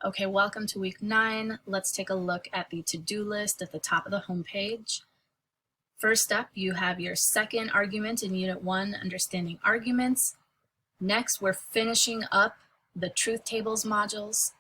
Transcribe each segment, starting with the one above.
Okay, welcome to week 9. Let's take a look at the to-do list at the top of the homepage. First up, you have your second argument in Unit 1, Understanding Arguments. Next, we're finishing up the Truth Tables modules.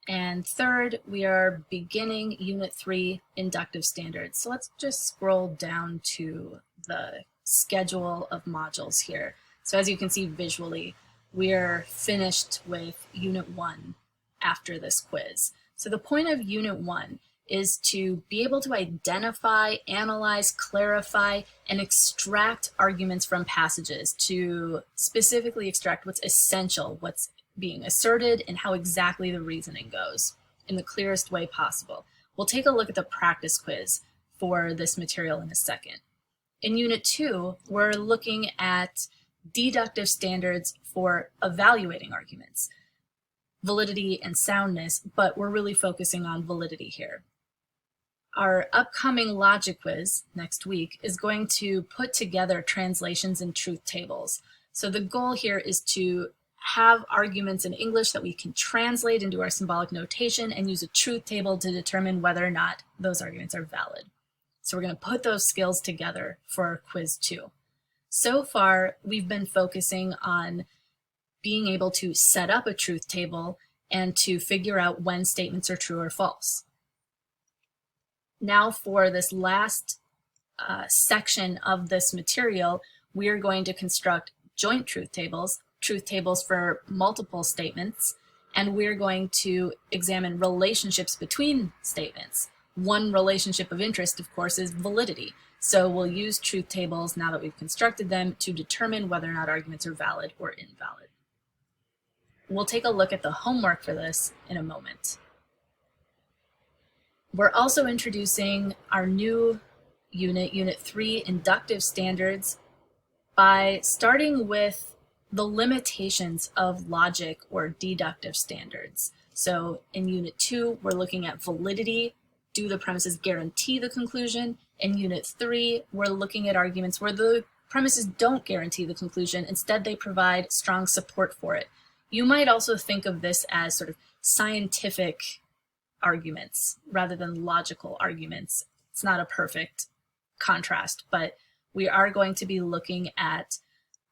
And third, we are beginning Unit 3, Inductive Standards. So let's just scroll down to the schedule of modules here. So as you can see visually, we're finished with Unit 1 after this quiz. So the point of Unit 1 is to be able to identify, analyze, clarify, and extract arguments from passages, to specifically extract what's essential, what's being asserted, and how exactly the reasoning goes in the clearest way possible. We'll take a look at the practice quiz for this material in a second. In Unit 2, we're looking at deductive standards for evaluating arguments, validity and soundness, but we're really focusing on validity here. Our upcoming logic quiz next week is going to put together translations and truth tables. So the goal here is to have arguments in English that we can translate into our symbolic notation and use a truth table to determine whether or not those arguments are valid. So we're going to put those skills together for quiz 2. So far, we've been focusing on being able to set up a truth table and to figure out when statements are true or false. Now for this last section of this material, we are going to construct joint truth tables for multiple statements, and we're going to examine relationships between statements. One relationship of interest, of course, is validity. So we'll use truth tables, now that we've constructed them, to determine whether or not arguments are valid or invalid. We'll take a look at the homework for this in a moment. We're also introducing our new unit, Unit 3, Inductive Standards, by starting with the limitations of logic or deductive standards. So in Unit 2, we're looking at validity. Do the premises guarantee the conclusion? In Unit 3, we're looking at arguments where the premises don't guarantee the conclusion. Instead, they provide strong support for it. You might also think of this as sort of scientific arguments rather than logical arguments. It's not a perfect contrast, but we are going to be looking at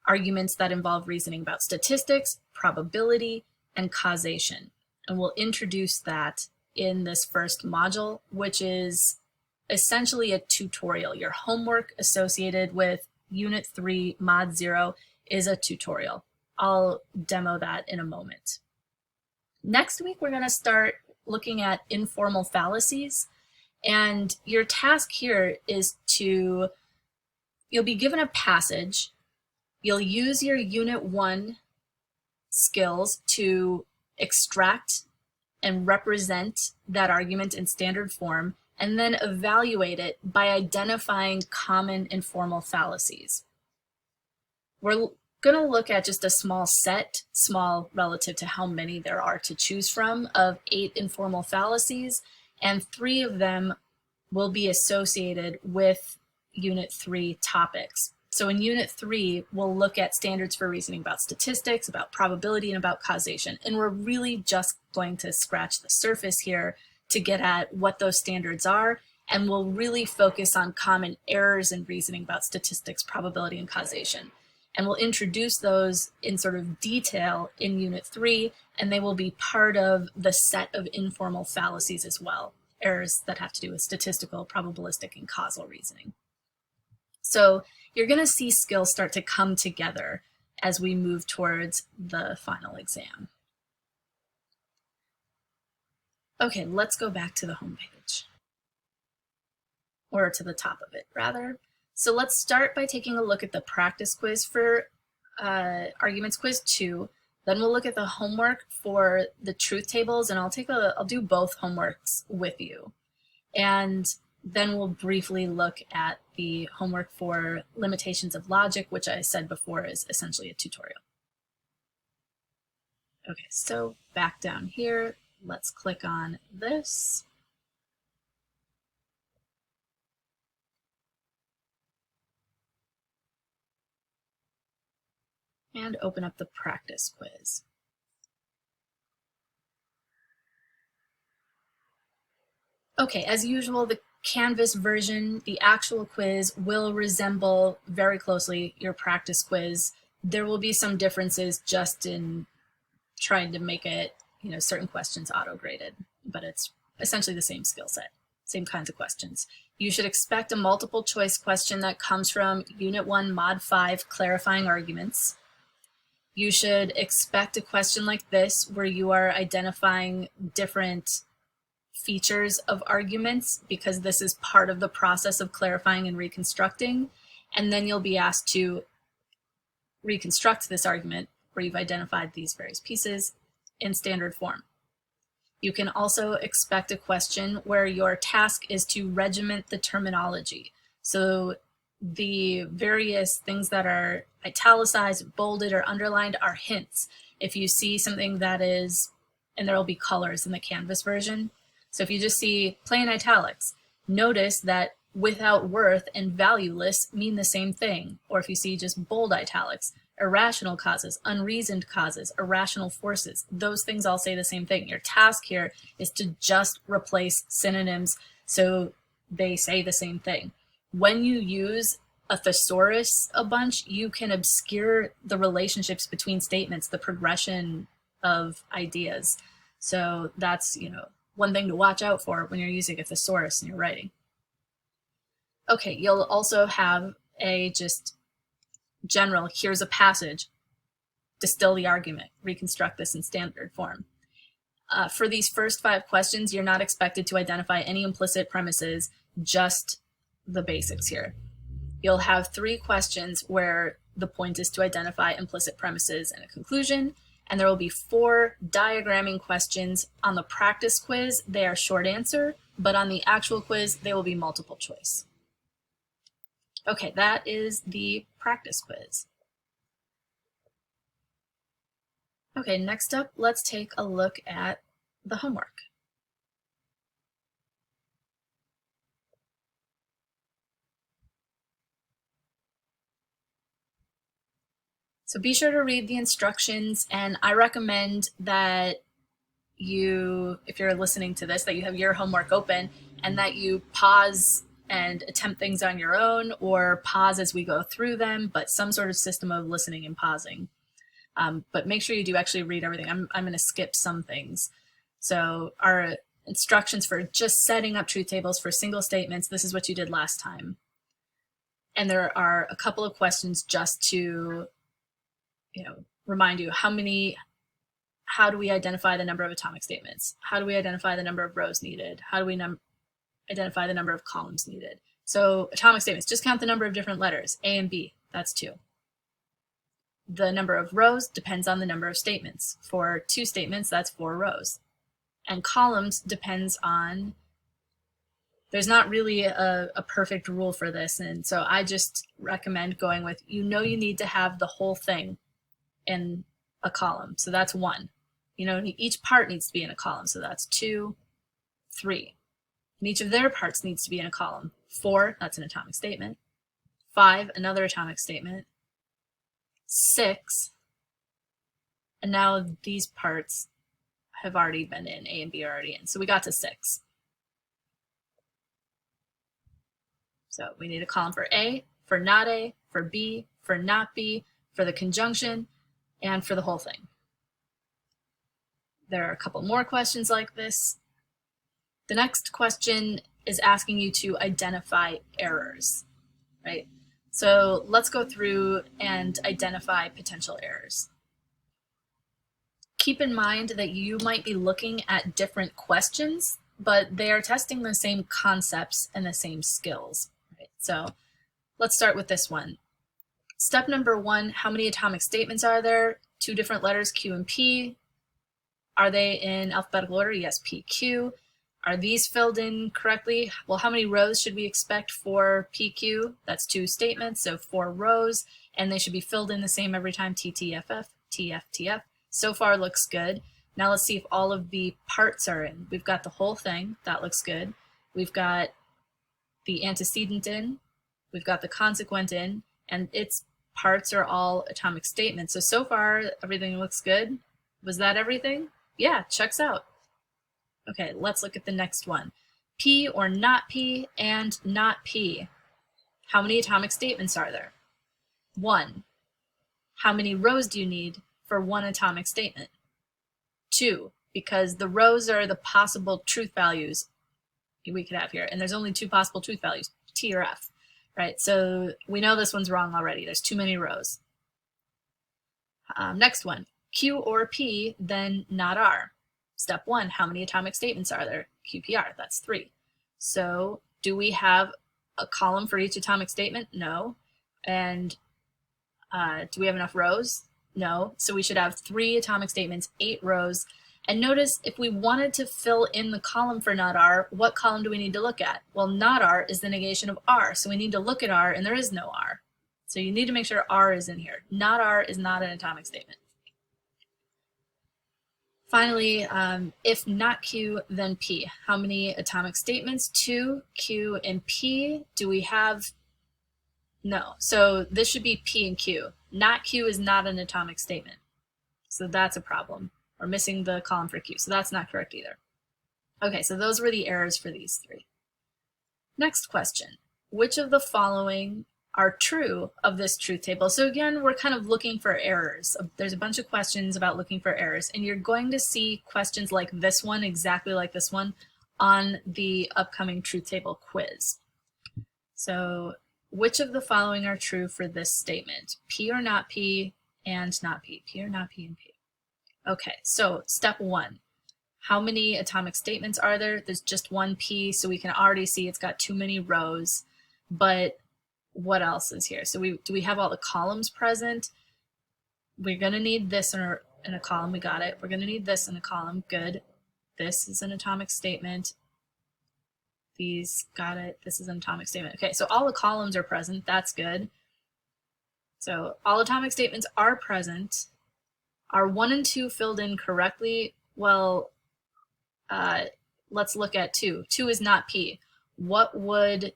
arguments that involve reasoning about statistics, probability, and causation. And we'll introduce that in this first module, which is essentially a tutorial. Your homework associated with Unit 3, Mod 0 is a tutorial. I'll demo that in a moment. Next week, we're going to start looking at informal fallacies. And your task here is you'll be given a passage. You'll use your Unit 1 skills to extract and represent that argument in standard form, and then evaluate it by identifying common informal fallacies. We're going to look at just a small set, small relative to how many there are to choose from, of 8 informal fallacies, and 3 of them will be associated with Unit 3 topics. So in Unit 3, we'll look at standards for reasoning about statistics, about probability, and about causation. And we're really just going to scratch the surface here to get at what those standards are, and we'll really focus on common errors in reasoning about statistics, probability, and causation. And we'll introduce those in sort of detail in Unit 3, and they will be part of the set of informal fallacies as well, errors that have to do with statistical, probabilistic, and causal reasoning. So you're going to see skills start to come together as we move towards the final exam. Okay, let's go back to the homepage, or to the top of it, rather. So let's start by taking a look at the practice quiz for Arguments Quiz 2. Then we'll look at the homework for the truth tables, and I'll do both homeworks with you. And then we'll briefly look at the homework for limitations of logic, which I said before is essentially a tutorial. Okay, so back down here, let's click on this. And open up the practice quiz. Okay, as usual, the Canvas version, the actual quiz will resemble very closely your practice quiz. There will be some differences just in trying to make it, certain questions auto-graded, but it's essentially the same skill set, same kinds of questions. You should expect a multiple choice question that comes from Unit 1, Mod 5, clarifying arguments. You should expect a question like this where you are identifying different features of arguments because this is part of the process of clarifying and reconstructing. And then you'll be asked to reconstruct this argument where you've identified these various pieces in standard form. You can also expect a question where your task is to regiment the terminology. So the various things that are italicized, bolded, or underlined are hints. If you see something that is, and there will be colors in the Canvas version, so if you just see plain italics, notice that without worth and valueless mean the same thing. Or if you see just bold italics, irrational causes, unreasoned causes, irrational forces, those things all say the same thing. Your task here is to just replace synonyms so they say the same thing. When you use a thesaurus a bunch, you can obscure the relationships between statements, the progression of ideas. So that's, one thing to watch out for when you're using a thesaurus in your writing. Okay, you'll also have a just general, here's a passage, distill the argument, reconstruct this in standard form. For these first 5 questions, you're not expected to identify any implicit premises, just the basics here. You'll have 3 questions where the point is to identify implicit premises and a conclusion, and there will be 4 diagramming questions. On the practice quiz, they are short answer, but on the actual quiz, they will be multiple choice. Okay, that is the practice quiz. Okay, next up, let's take a look at the homework. So be sure to read the instructions, and I recommend that you, if you're listening to this, that you have your homework open and that you pause and attempt things on your own, or pause as we go through them, but some sort of system of listening and pausing. But make sure you do actually read everything. I'm going to skip some things. So our instructions for just setting up truth tables for single statements, this is what you did last time. And there are a couple of questions just to remind you how do we identify the number of atomic statements? How do we identify the number of rows needed? How do we identify the number of columns needed? So atomic statements, just count the number of different letters, A and B, that's 2. The number of rows depends on the number of statements. For 2 statements, that's 4 rows. And columns depends on, there's not really a perfect rule for this, and so I just recommend going with, you need to have the whole thing in a column, so that's 1. Each part needs to be in a column, so that's 2, 3. And each of their parts needs to be in a column. 4, that's an atomic statement. 5, another atomic statement. 6, and now these parts have already been in, A and B are already in, so we got to 6. So we need a column for A, for not A, for B, for not B, for the conjunction, and for the whole thing. There are a couple more questions like this. The next question is asking you to identify errors, right? So let's go through and identify potential errors. Keep in mind that you might be looking at different questions, but they are testing the same concepts and the same skills. Right? So let's start with this one. Step number 1, how many atomic statements are there? 2 different letters, Q and P. Are they in alphabetical order? Yes, P, Q. Are these filled in correctly? Well, how many rows should we expect for PQ? That's 2 statements, so 4 rows, and they should be filled in the same every time, TTFF, TFTF. So far looks good. Now let's see if all of the parts are in. We've got the whole thing, that looks good. We've got the antecedent in, we've got the consequent in, and its parts are all atomic statements. So far everything looks good. Was that everything? Yeah, checks out. Okay, let's look at the next one. P or not P and not P. How many atomic statements are there? 1. How many rows do you need for one atomic statement? 2, because the rows are the possible truth values we could have here, and there's only 2 possible truth values, T or F, right? So we know this one's wrong already. There's too many rows. Next one, Q or P, then not R. Step 1, how many atomic statements are there? QPR, that's 3. So do we have a column for each atomic statement? No. And do we have enough rows? No. So we should have 3 atomic statements, 8 rows. And notice if we wanted to fill in the column for not R, what column do we need to look at? Well, not R is the negation of R. So we need to look at R, and there is no R. So you need to make sure R is in here. Not R is not an atomic statement. Finally, if not Q, then P. How many atomic statements? 2, Q, and P. Do we have? No. So this should be P and Q. Not Q is not an atomic statement. So that's a problem. We're missing the column for Q. So that's not correct either. Okay, so those were the errors for these 3. Next question. Which of the following are true of this truth table? So again, we're kind of looking for errors. There's a bunch of questions about looking for errors, and you're going to see questions like this one, exactly like this one, on the upcoming truth table quiz. So which of the following are true for this statement? P or not P and not P. P or not P and P. Okay, so step 1. How many atomic statements are there? There's just 1 P, so we can already see it's got too many rows. But what else is here? So do we have all the columns present? We're going to need this in a column. We got it. We're going to need this in a column. Good. This is an atomic statement. These, got it. This is an atomic statement. Okay, so all the columns are present. That's good. So all atomic statements are present. Are 1 and 2 filled in correctly? Well, let's look at 2. 2 is not P. What would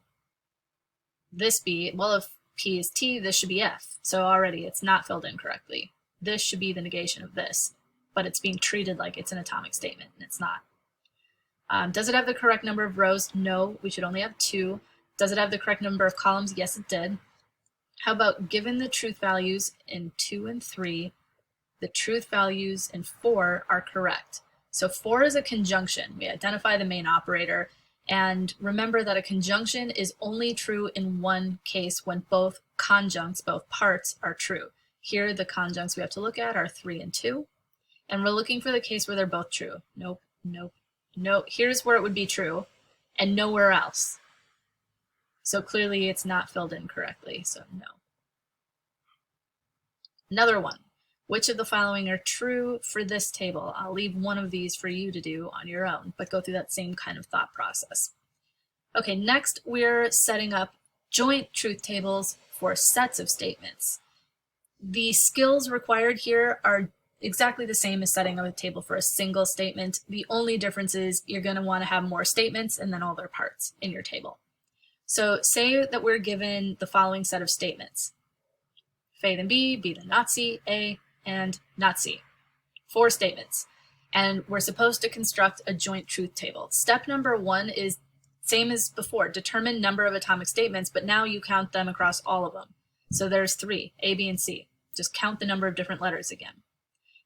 this be? Well, if P is T, this should be F. So already it's not filled in correctly. This should be the negation of this, but it's being treated like it's an atomic statement, and it's not. Does it have the correct number of rows? No, we should only have 2. Does it have the correct number of columns? Yes, it did. How about given the truth values in 2 and 3, the truth values in 4 are correct. So 4 is a conjunction. We identify the main operator, and remember that a conjunction is only true in one case, when both conjuncts, both parts, are true. Here the conjuncts we have to look at are 3 and 2, and we're looking for the case where they're both true. Nope, nope, nope. Here's where it would be true, and nowhere else. So clearly it's not filled in correctly, so no. Another one. Which of the following are true for this table? I'll leave one of these for you to do on your own, but go through that same kind of thought process. Okay, next we're setting up joint truth tables for sets of statements. The skills required here are exactly the same as setting up a table for a single statement. The only difference is you're going to want to have more statements and then all their parts in your table. So say that we're given the following set of statements. If A then B, B then not C, A, and not C. 4 statements. And we're supposed to construct a joint truth table. Step number 1 is same as before, determine number of atomic statements, but now you count them across all of them. So there's 3, A, B, and C. Just count the number of different letters again.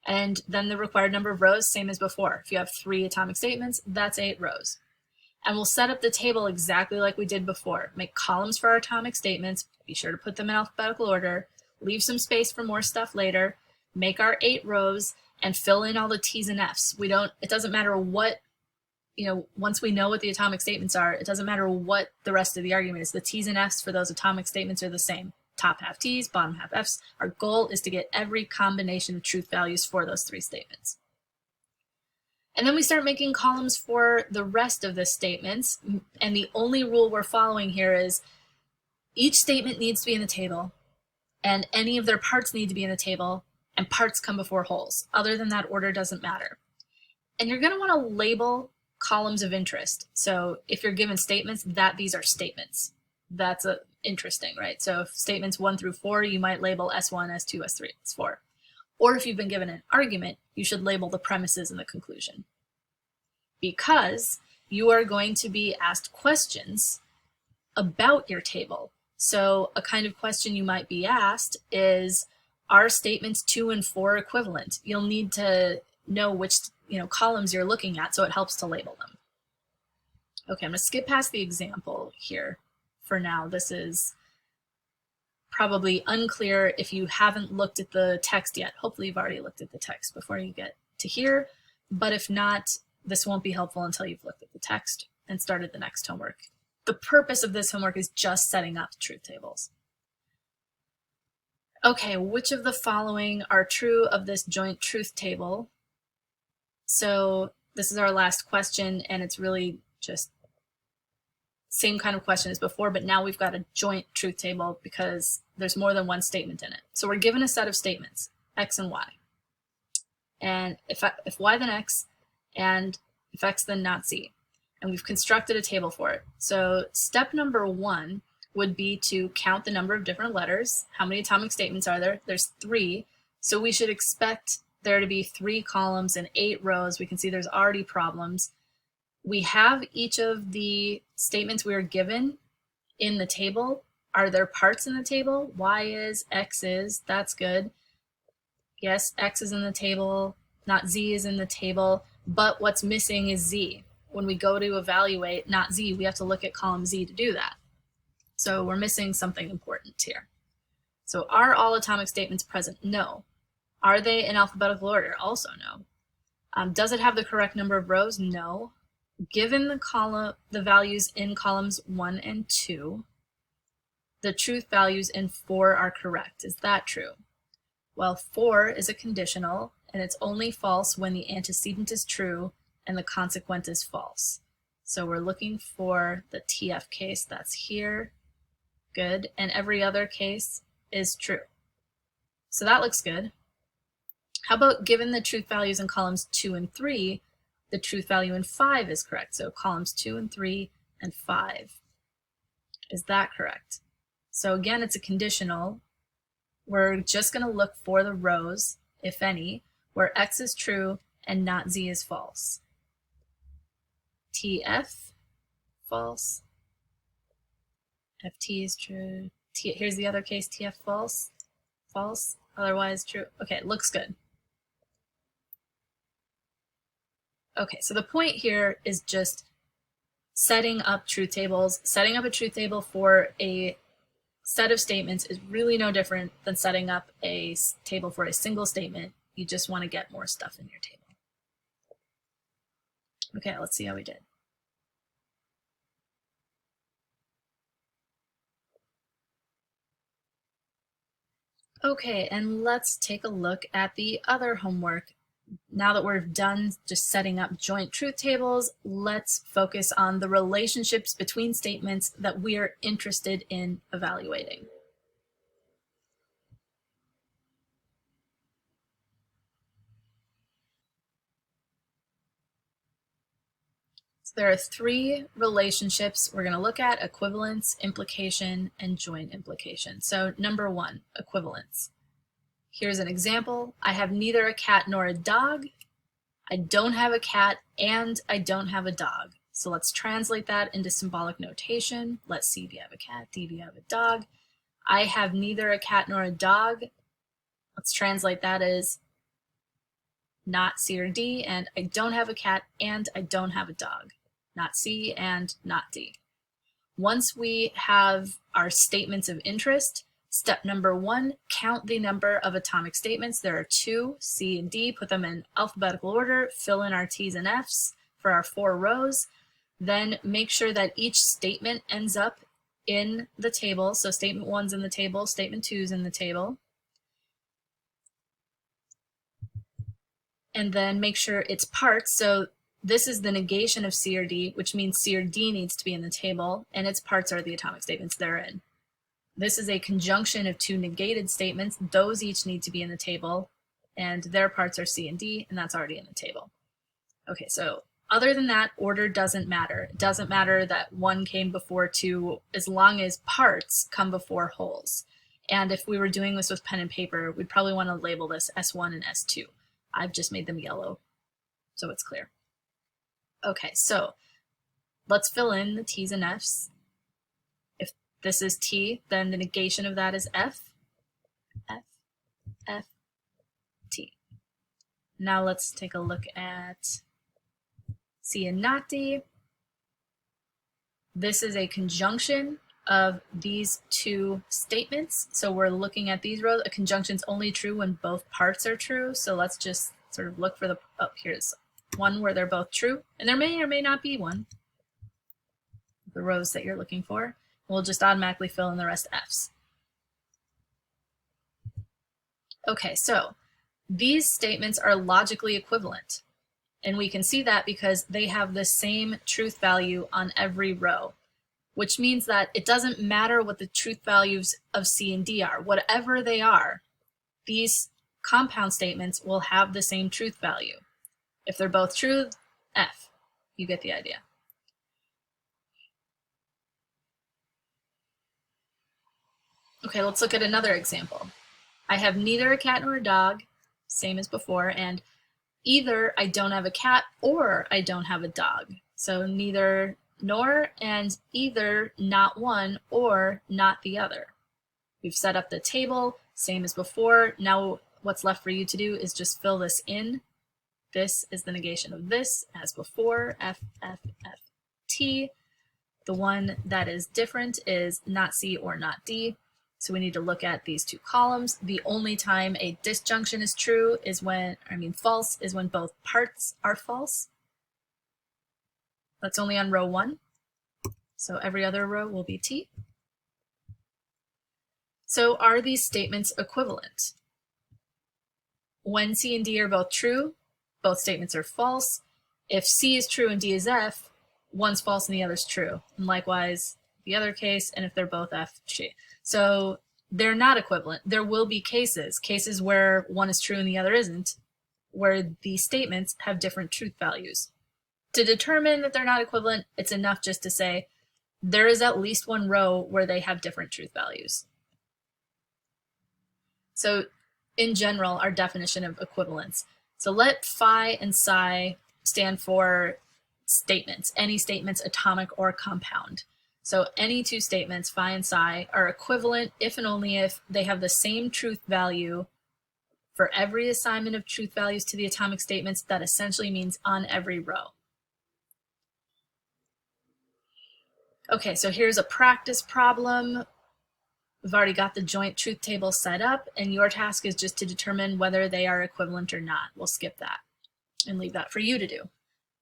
And then the required number of rows, same as before. If you have 3 atomic statements, that's 8 rows. And we'll set up the table exactly like we did before. Make columns for our atomic statements, be sure to put them in alphabetical order, leave some space for more stuff later, make our 8 rows, and fill in all the T's and F's. It doesn't matter what, once we know what the atomic statements are, it doesn't matter what the rest of the argument is. The T's and F's for those atomic statements are the same. Top half T's, bottom half F's. Our goal is to get every combination of truth values for those 3 statements. And then we start making columns for the rest of the statements. And the only rule we're following here is each statement needs to be in the table, and any of their parts need to be in the table, and parts come before wholes. Other than that, order doesn't matter. And you're going to want to label columns of interest. So if you're given statements, these are statements. That's interesting, right? So if statements 1 through 4, you might label S1, S2, S3, S4. Or if you've been given an argument, you should label the premises and the conclusion. Because you are going to be asked questions about your table. So a kind of question you might be asked is, are statements 2 and 4 equivalent? You'll need to know which columns you're looking at, so it helps to label them. Okay, I'm going to skip past the example here for now. This is probably unclear if you haven't looked at the text yet. Hopefully you've already looked at the text before you get to here, but if not, this won't be helpful until you've looked at the text and started the next homework. The purpose of this homework is just setting up truth tables. Okay, which of the following are true of this joint truth table? So this is our last question, and it's really just same kind of question as before, but now we've got a joint truth table because there's more than one statement in it. So we're given a set of statements, x and y. And if y then x, and if x then not z. And we've constructed a table for it. So step number 1 would be to count the number of different letters. How many atomic statements are there? There's 3. So we should expect there to be 3 columns and 8 rows. We can see there's already problems. We have each of the statements we are given in the table. Are there parts in the table? Y is, X is, that's good. Yes, X is in the table, not Z is in the table, but what's missing is Z. When we go to evaluate not Z, we have to look at column Z to do that. So we're missing something important here. So are all atomic statements present? No. Are they in alphabetical order? Also no. Does it have the correct number of rows? No. Given the values in columns 1 and 2, the truth values in 4 are correct. Is that true? Well, 4 is a conditional, and it's only false when the antecedent is true and the consequent is false. So we're looking for the TF case that's here. Good. And every other case is true. So that looks good. How about given the truth values in columns 2 and 3, the truth value in 5 is correct. So columns 2 and 3 and 5. Is that correct? So again, it's a conditional. We're just going to look for the rows, if any, where X is true and not Z is false. TF, false. FT is true. Here's the other case, TF false, false, otherwise true. Okay, it looks good. Okay, so the point here is just setting up truth tables. Setting up a truth table for a set of statements is really no different than setting up a table for a single statement. You just want to get more stuff in your table. Okay, let's see how we did. Okay, and let's take a look at the other homework. Now that we're done just setting up joint truth tables, let's focus on the relationships between statements that we are interested in evaluating. So there are 3 relationships we're going to look at: equivalence, implication, and joint implication. So number 1, equivalence. Here's an example. I have neither a cat nor a dog. I don't have a cat and I don't have a dog. So let's translate that into symbolic notation. Let's see, do you have a cat? Do you have a dog? I have neither a cat nor a dog. Let's translate that as not C or D, and I don't have a cat and I don't have a dog. Not C and not D. Once we have our statements of interest, step number 1, count the number of atomic statements. There are 2, C and D. Put them in alphabetical order, fill in our T's and F's for our 4 rows. Then make sure that each statement ends up in the table. So statement 1's in the table, statement 2's in the table. And then make sure its parts. So this is the negation of C or D, which means C or D needs to be in the table, and its parts are the atomic statements therein. This is a conjunction of 2 negated statements. Those each need to be in the table, and their parts are C and D, and that's already in the table. Okay, so other than that, order doesn't matter. It doesn't matter that 1 came before 2, as long as parts come before wholes. And if we were doing this with pen and paper, we'd probably want to label this S1 and S2. I've just made them yellow, so it's clear. Okay, so let's fill in the T's and F's. If this is T, then the negation of that is F, F, F, T. Now let's take a look at C and not D. This is a conjunction of these two statements. So we're looking at these rows. A conjunction is only true when both parts are true. So let's just sort of look for the, oh, here's one where they're both true. And there may or may not be one, the rows that you're looking for. We'll just automatically fill in the rest F's. Okay, so these statements are logically equivalent. And we can see that because they have the same truth value on every row, which means that it doesn't matter what the truth values of C and D are. Whatever they are, these compound statements will have the same truth value. If they're both true, F. You get the idea. Okay, let's look at another example. I have neither a cat nor a dog, same as before, and either I don't have a cat or I don't have a dog. So neither nor and either not one or not the other. We've set up the table, same as before. Now what's left for you to do is just fill this in. This is the negation of this as before, F, F, F, T. The one that is different is not C or not D. So we need to look at these two columns. The only time a disjunction is true is when, false is when both parts are false. That's only on row 1. So every other row will be T. So are these statements equivalent? When C and D are both true, both statements are false. If C is true and D is F, one's false and the other's true. And likewise, the other case, and if they're both F, G. So they're not equivalent. There will be cases where one is true and the other isn't, where the statements have different truth values. To determine that they're not equivalent, it's enough just to say there is at least one row where they have different truth values. So in general, our definition of equivalence. So let phi and psi stand for statements, any statements, atomic or compound. So any two statements, phi and psi, are equivalent if and only if they have the same truth value for every assignment of truth values to the atomic statements. That essentially means on every row. Okay, so here's a practice problem. We've already got the joint truth table set up, and your task is just to determine whether they are equivalent or not. We'll skip that and leave that for you to do.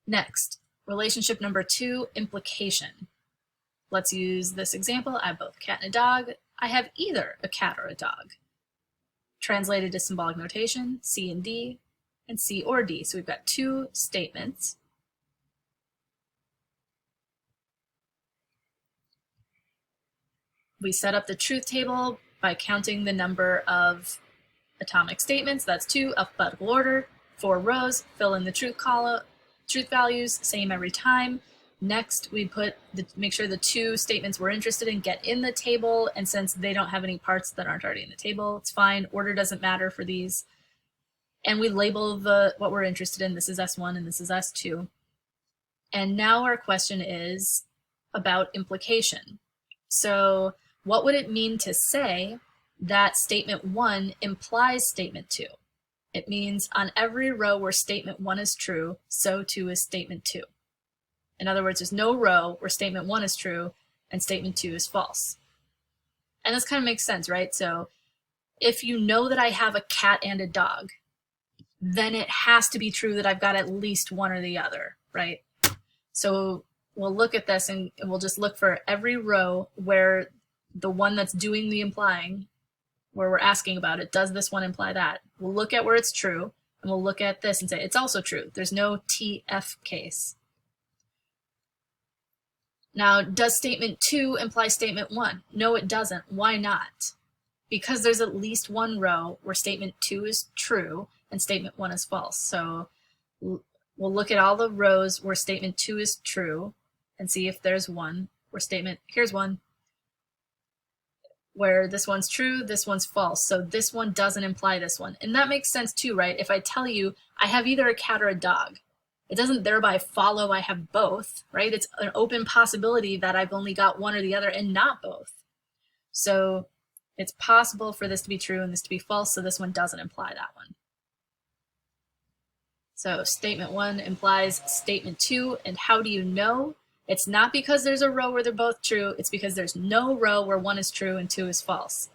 Next, relationship number 2, implication. Let's use this example. I have both a cat and a dog. I have either a cat or a dog. Translated to symbolic notation, C and D, and C or D. So we've got two statements. We set up the truth table by counting the number of atomic statements. That's 2, alphabetical order, 4 rows, fill in the truth column, truth values, same every time. Next, we make sure the two statements we're interested in get in the table, and since they don't have any parts that aren't already in the table, it's fine. Order doesn't matter for these. And we label what we're interested in. This is S1 and this is S2. And now our question is about implication. So what would it mean to say that statement 1 implies statement 2? It means on every row where statement 1 is true, so too is statement 2. In other words, there's no row where statement 1 is true and statement 2 is false. And this kind of makes sense, right? So if you know that I have a cat and a dog, then it has to be true that I've got at least one or the other, right? So we'll look at this and we'll just look for every row where the one that's doing the implying, where we're asking about it, does this one imply that? We'll look at where it's true, and we'll look at this and say it's also true. There's no TF case. Now, does statement 2 imply statement 1? No, it doesn't. Why not? Because there's at least one row where statement 2 is true and statement 1 is false. So we'll look at all the rows where statement 2 is true and see if there's one where here's one, where this one's true, this one's false. So this one doesn't imply this one. And that makes sense too, right? If I tell you I have either a cat or a dog, It doesn't thereby follow I have both, right? It's an open possibility that I've only got one or the other and not both. So it's possible for this to be true and this to be false, so this one doesn't imply that one. So statement 1 implies statement 2, and how do you know? It's not because there's a row where they're both true, it's because there's no row where 1 is true and 2 is false.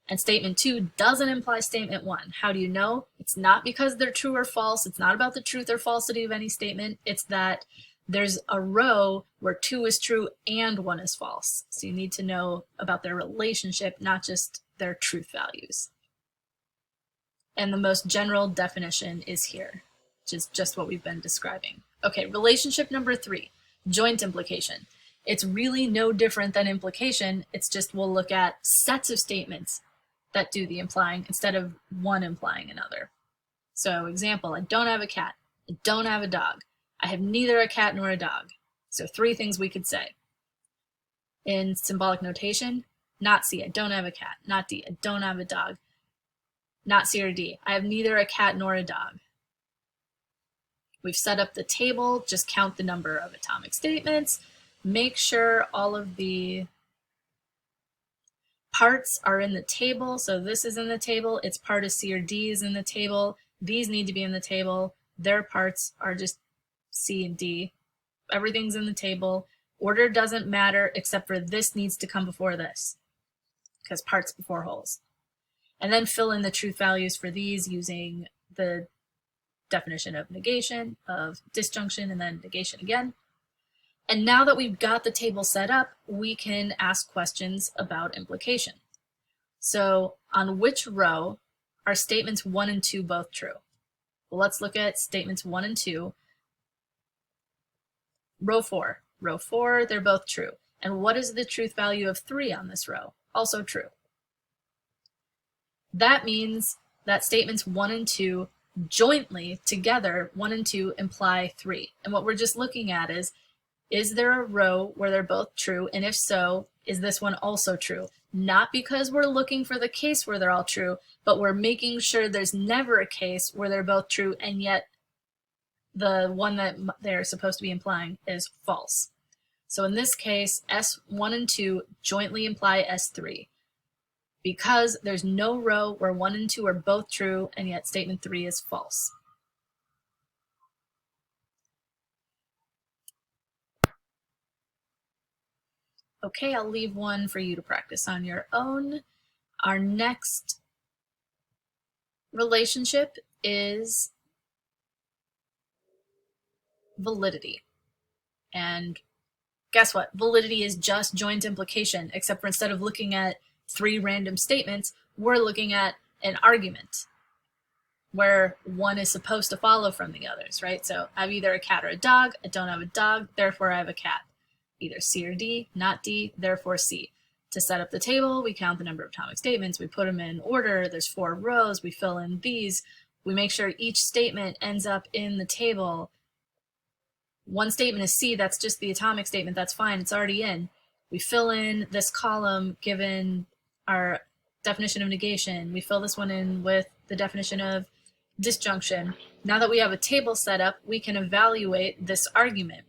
And statement 2 doesn't imply statement 1. How do you know? It's not because they're true or false. It's not about the truth or falsity of any statement. It's that there's a row where 2 is true and 1 is false. So you need to know about their relationship, not just their truth values. And the most general definition is here, which is just what we've been describing. Okay, relationship number 3, joint implication. It's really no different than implication. It's just we'll look at sets of statements that do the implying instead of one implying another. So example, I don't have a cat. I don't have a dog. I have neither a cat nor a dog. So 3 things we could say. In symbolic notation, not C, I don't have a cat. Not D, I don't have a dog. Not C or D, I have neither a cat nor a dog. We've set up the table, just count the number of atomic statements, make sure all of the parts are in the table. So this is in the table, its part of C or D is in the table. These need to be in the table. Their parts are just C and D. Everything's in the table. Order doesn't matter except for this needs to come before this because parts before wholes. And then fill in the truth values for these using the definition of negation, of disjunction, and then negation again. And now that we've got the table set up, we can ask questions about implication. So on which row are statements 1 and 2 both true? Well, let's look at statements 1 and 2. Row 4. Row 4, they're both true. And what is the truth value of 3 on this row? Also true. That means that statements 1 and 2 jointly together, 1 and 2 imply 3. And what we're just looking at is there a row where they're both true? And if so, is this one also true? Not because we're looking for the case where they're all true, but we're making sure there's never a case where they're both true and yet the one that they're supposed to be implying is false. So in this case, S1 and 2 jointly imply S3 because there's no row where 1 and 2 are both true and yet statement 3 is false. Okay, I'll leave one for you to practice on your own. Our next relationship is validity. And guess what? Validity is just joint implication, except for instead of looking at 3 random statements, we're looking at an argument where one is supposed to follow from the others, right? So I have either a cat or a dog. I don't have a dog, therefore I have a cat. Either C or D, not D, therefore C. To set up the table, we count the number of atomic statements, we put them in order, there's 4 rows, we fill in these, we make sure each statement ends up in the table. One statement is C, that's just the atomic statement, that's fine, it's already in. We fill in this column given our definition of negation, we fill this one in with the definition of disjunction. Now that we have a table set up, we can evaluate this argument.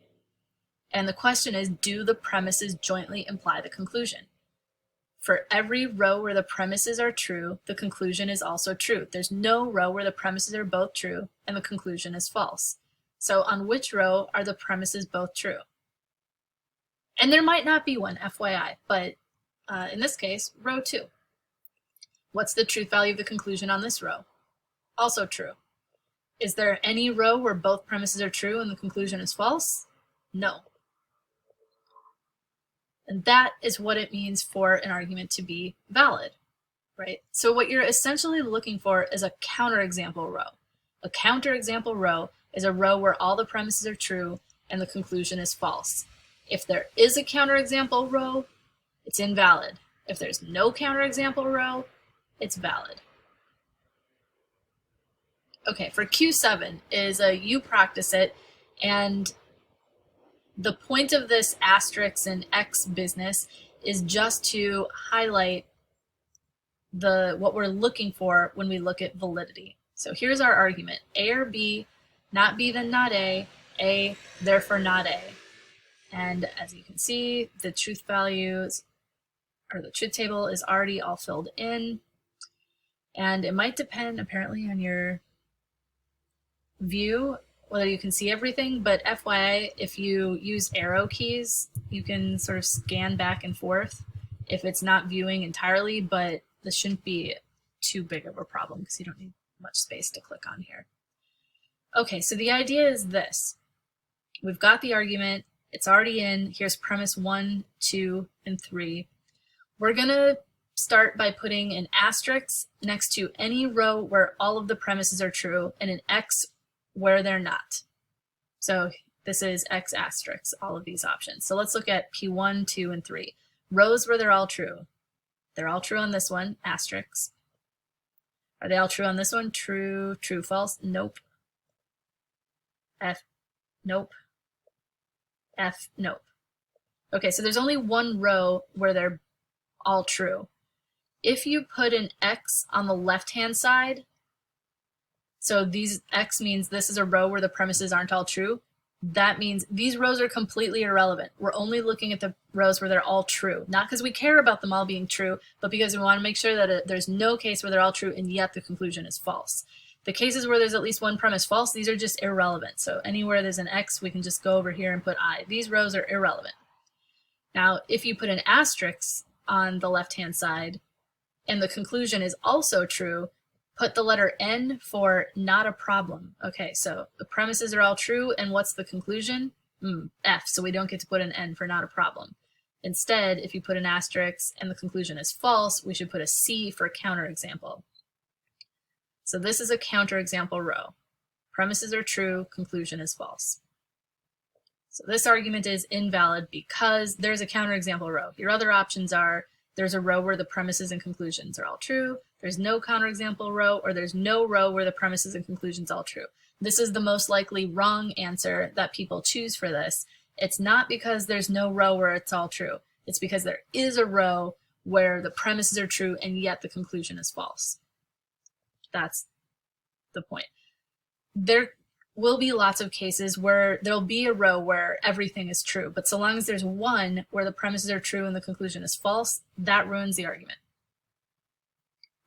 And the question is, do the premises jointly imply the conclusion? For every row where the premises are true, the conclusion is also true. There's no row where the premises are both true and the conclusion is false. So on which row are the premises both true? And there might not be one, FYI, but in this case, row 2. What's the truth value of the conclusion on this row? Also true. Is there any row where both premises are true and the conclusion is false? No. And that is what it means for an argument to be valid, right? So what you're essentially looking for is a counterexample row. A counterexample row is a row where all the premises are true and the conclusion is false. If there is a counterexample row, it's invalid. If there's no counterexample row, it's valid. Okay, for Q7 is you practice it, and the point of this asterisk and X business is just to highlight what we're looking for when we look at validity. So here's our argument. A or B, not B then not A, A, therefore not A. And as you can see, the truth values, or the truth table, is already all filled in. And it might depend apparently on your view whether you can see everything, but FYI, if you use arrow keys, you can sort of scan back and forth if it's not viewing entirely, but this shouldn't be too big of a problem because you don't need much space to click on here. Okay, so the idea is this. We've got the argument, it's already in, here's premise 1, 2, and 3. We're gonna start by putting an asterisk next to any row where all of the premises are true and an X where they're not. So this is X asterisk, all of these options. So let's look at P1, 2, and 3. Rows where they're all true. They're all true on this one, asterisk. Are they all true on this one? True, true, false, nope. F, nope. F, nope. Okay, so there's only one row where they're all true. If you put an X on the left-hand side, so these X means this is a row where the premises aren't all true, that means these rows are completely irrelevant. We're only looking at the rows where they're all true, not because we care about them all being true, but because we want to make sure that there's no case where they're all true and yet the conclusion is false. The cases where there's at least one premise false, these are just irrelevant. So anywhere there's an X, we can just go over here and put I. These rows are irrelevant. Now, if you put an asterisk on the left-hand side and the conclusion is also true, put the letter N for not a problem. Okay, so the premises are all true, and what's the conclusion? F, so we don't get to put an N for not a problem. Instead, if you put an asterisk and the conclusion is false, we should put a C for counterexample. So this is a counterexample row. Premises are true, conclusion is false. So this argument is invalid because there's a counterexample row. Your other options are there's a row where the premises and conclusions are all true, there's no counterexample row, or there's no row where the premises and conclusions are all true. This is the most likely wrong answer that people choose for this. It's not because there's no row where it's all true. It's because there is a row where the premises are true and yet the conclusion is false. That's the point. There will be lots of cases where there'll be a row where everything is true, but so long as there's one where the premises are true and the conclusion is false, that ruins the argument.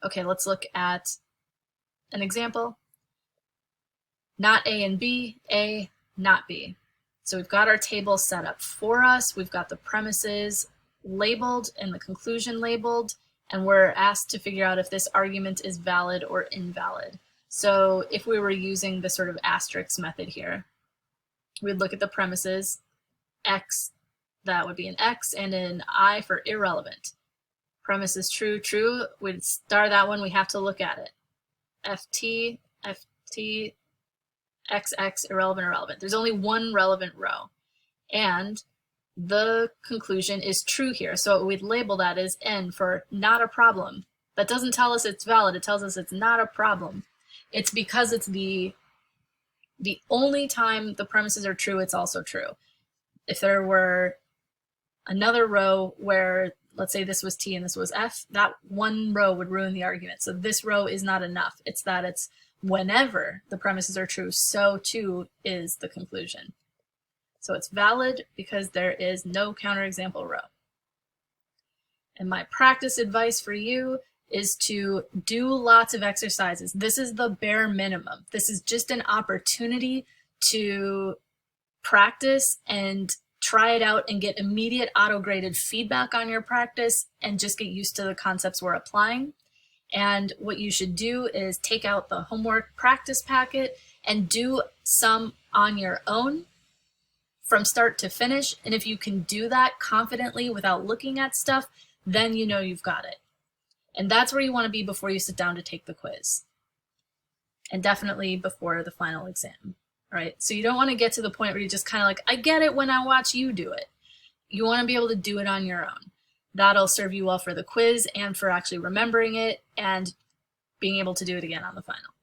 Okay, let's look at an example. Not A and B, A, not B. So we've got our table set up for us. We've got the premises labeled and the conclusion labeled, and we're asked to figure out if this argument is valid or invalid. So if we were using the sort of asterisk method here, we'd look at the premises, X, that would be an X, and an I for irrelevant. Premise is true, true, we'd star that one, we have to look at it. FT, FT, XX, irrelevant, irrelevant. There's only one relevant row. And the conclusion is true here, so we'd label that as N for not a problem. That doesn't tell us it's valid, it tells us it's not a problem. It's because it's the only time the premises are true, it's also true. If there were another row where, let's say this was T and this was F, that one row would ruin the argument. So this row is not enough. It's that it's whenever the premises are true, so too is the conclusion. So it's valid because there is no counterexample row. And my practice advice for you is to do lots of exercises. This is the bare minimum. This is just an opportunity to practice and try it out and get immediate auto-graded feedback on your practice and just get used to the concepts we're applying. And what you should do is take out the homework practice packet and do some on your own from start to finish. And if you can do that confidently without looking at stuff, then you know you've got it. And that's where you want to be before you sit down to take the quiz. And definitely before the final exam, right? So you don't want to get to the point where you're just kind of like, I get it when I watch you do it. You want to be able to do it on your own. That'll serve you well for the quiz and for actually remembering it and being able to do it again on the final.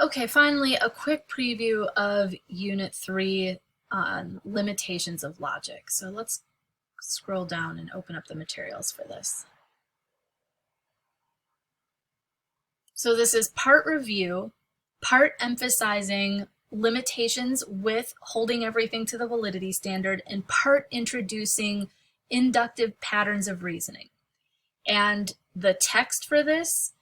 Okay, finally, a quick preview of Unit 3 on limitations of logic. So let's scroll down and open up the materials for this. So this is part review, part emphasizing limitations with holding everything to the validity standard, and part introducing inductive patterns of reasoning. And the text for this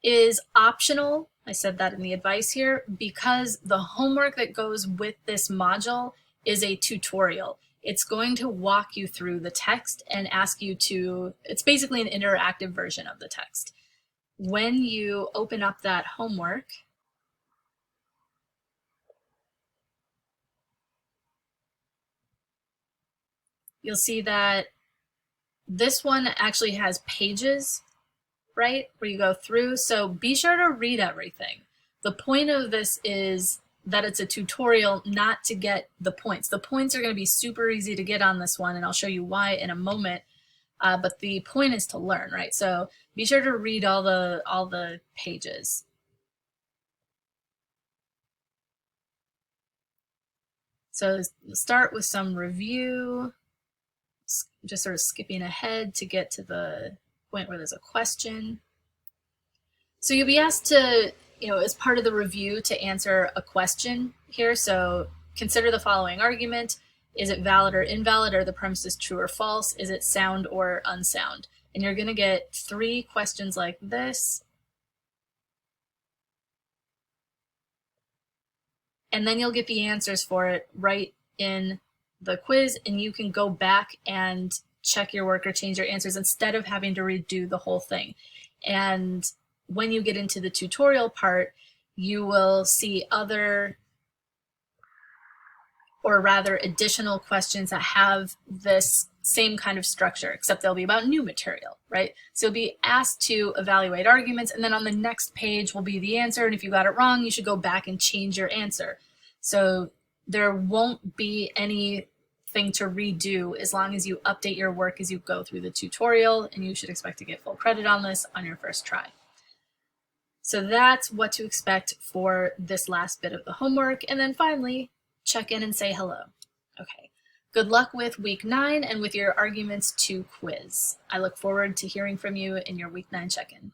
is optional. I said that in the advice here because the homework that goes with this module is a tutorial. It's going to walk you through the text and ask you to, it's basically an interactive version of the text. When you open up that homework, you'll see that this one actually has pages, right, where you go through. So be sure to read everything. The point of this is that it's a tutorial, not to get the points. The points are going to be super easy to get on this one, and I'll show you why in a moment. But the point is to learn, right? So be sure to read all the pages. So start with some review, just sort of skipping ahead to get to the point where there's a question. So you'll be asked to, as part of the review, to answer a question here. So consider the following argument. Is it valid or invalid? Are the premises true or false? Is it sound or unsound? And you're going to get 3 questions like this. And then you'll get the answers for it right in the quiz, and you can go back and check your work or change your answers instead of having to redo the whole thing. And when you get into the tutorial part, you will see other, or rather additional questions that have this same kind of structure, except they'll be about new material, right? So you'll be asked to evaluate arguments, and then on the next page will be the answer, and if you got it wrong, you should go back and change your answer. So there won't be anything to redo as long as you update your work as you go through the tutorial, and you should expect to get full credit on this on your first try. So that's what to expect for this last bit of the homework. And then finally, check in and say hello. Okay. Good luck with week 9 and with your arguments 2 quiz. I look forward to hearing from you in your week 9 check-in.